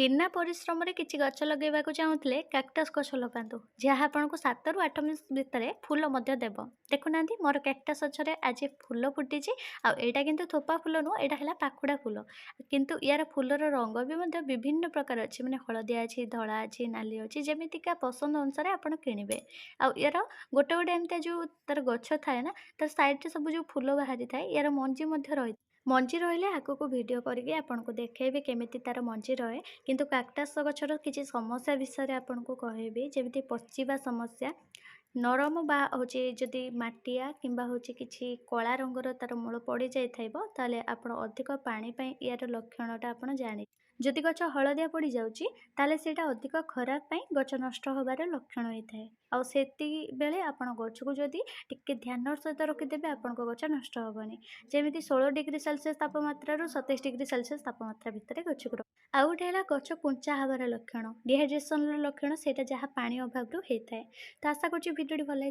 ବିନା ପରିଶ୍ରମରେ କିଛି ଗଛ ଲଗେଇବାକୁ ଚାହୁଁଥିଲେ କ୍ୟାକ୍ଟସ୍ ଗଛ ଲଗାନ୍ତୁ, ଯାହା ଆପଣଙ୍କୁ 7 ରୁ 8 ମାସ ଭିତରେ ଫୁଲ ମଧ୍ୟ ଦେବ। ଦେଖୁନାହାନ୍ତି ମୋର କ୍ୟାକ୍ଟସ୍ ଗଛରେ ଆଜି ଫୁଲ ଫୁଟିଛି। ଆଉ ଏଇଟା କିନ୍ତୁ ଥୋପା ଫୁଲ ନୁହଁ, ଏଇଟା ହେଲା ପାଖୁଡ଼ା ଫୁଲ। କିନ୍ତୁ ୟାର ଫୁଲର ରଙ୍ଗ ବି ମଧ୍ୟ ବିଭିନ୍ନ ପ୍ରକାର ଅଛି, ମାନେ ହଳଦିଆ ଅଛି, ଧଳା ଅଛି, ନାଲି ଅଛି, ଯେମିତିକା ପସନ୍ଦ ଅନୁସାରେ ଆପଣ କିଣିବେ। ଆଉ ୟାର ଗୋଟେ ଗୋଟେ ଏମିତିଆ ଯୋଉ ତାର ଗଛ ଥାଏ ନା, ତାର ସାଇଡ଼ରେ ସବୁ ଯୋଉ ଫୁଲ ବାହାରିଥାଏ, ୟାର ମଞ୍ଜି ମଧ୍ୟ ରହିଥାଏ। ମଞ୍ଜି ରହିଲେ ଆଗକୁ ଭିଡ଼ିଓ କରିକି ଆପଣଙ୍କୁ ଦେଖେଇବି କେମିତି ତାର ମଞ୍ଜି ରହେ। କିନ୍ତୁ କାକ୍ଟାସ୍ ଗଛର କିଛି ସମସ୍ୟା ବିଷୟରେ ଆପଣଙ୍କୁ କହିବି, ଯେମିତି ପଚିବା ସମସ୍ୟା, ନରମ ବା ହେଉଛି ଯଦି ମାଟିଆ କିମ୍ବା ହେଉଛି କିଛି କଳା ରଙ୍ଗର ତାର ମୂଳ ପଡ଼ିଯାଇଥାଇବ, ତାହେଲେ ଆପଣ ଅଧିକ ପାଣି ପାଇଁ ୟାର ଲକ୍ଷଣଟା ଆପଣ ଜାଣିବେ। ଯଦି ଗଛ ହଳଦିଆ ପଡ଼ିଯାଉଛି, ତାହେଲେ ସେଇଟା ଅଧିକ ଖରା ପାଇଁ ଗଛ ନଷ୍ଟ ହେବାର ଲକ୍ଷଣ ହେଇଥାଏ। ଆଉ ସେତିକିବେଳେ ଆପଣ ଗଛକୁ ଯଦି ଟିକେ ଧ୍ୟାନର ସହିତ ରଖିଦେବେ, ଆପଣଙ୍କ ଗଛ ନଷ୍ଟ ହେବନି। ଯେମିତି 16 ଡିଗ୍ରୀ ସେଲସିୟସ୍ ତାପମାତ୍ରାରୁ 27 ଡିଗ୍ରୀ ସେଲସିୟସ୍ ତାପମାତ୍ରା ଭିତରେ ଗଛକୁ ଆଉ ଗୋଟେ ହେଲା ଗଛ କୁଞ୍ଚା ହେବାର ଲକ୍ଷଣ, ଡିହାଇଡ୍ରେସନର ଲକ୍ଷଣ, ସେଇଟା ଯାହା ପାଣି ଅଭାବରୁ ହେଇଥାଏ। ତ ଆଶା କରୁଛି ଭିଡ଼ିଓଟି ଭଲ ଲାଗି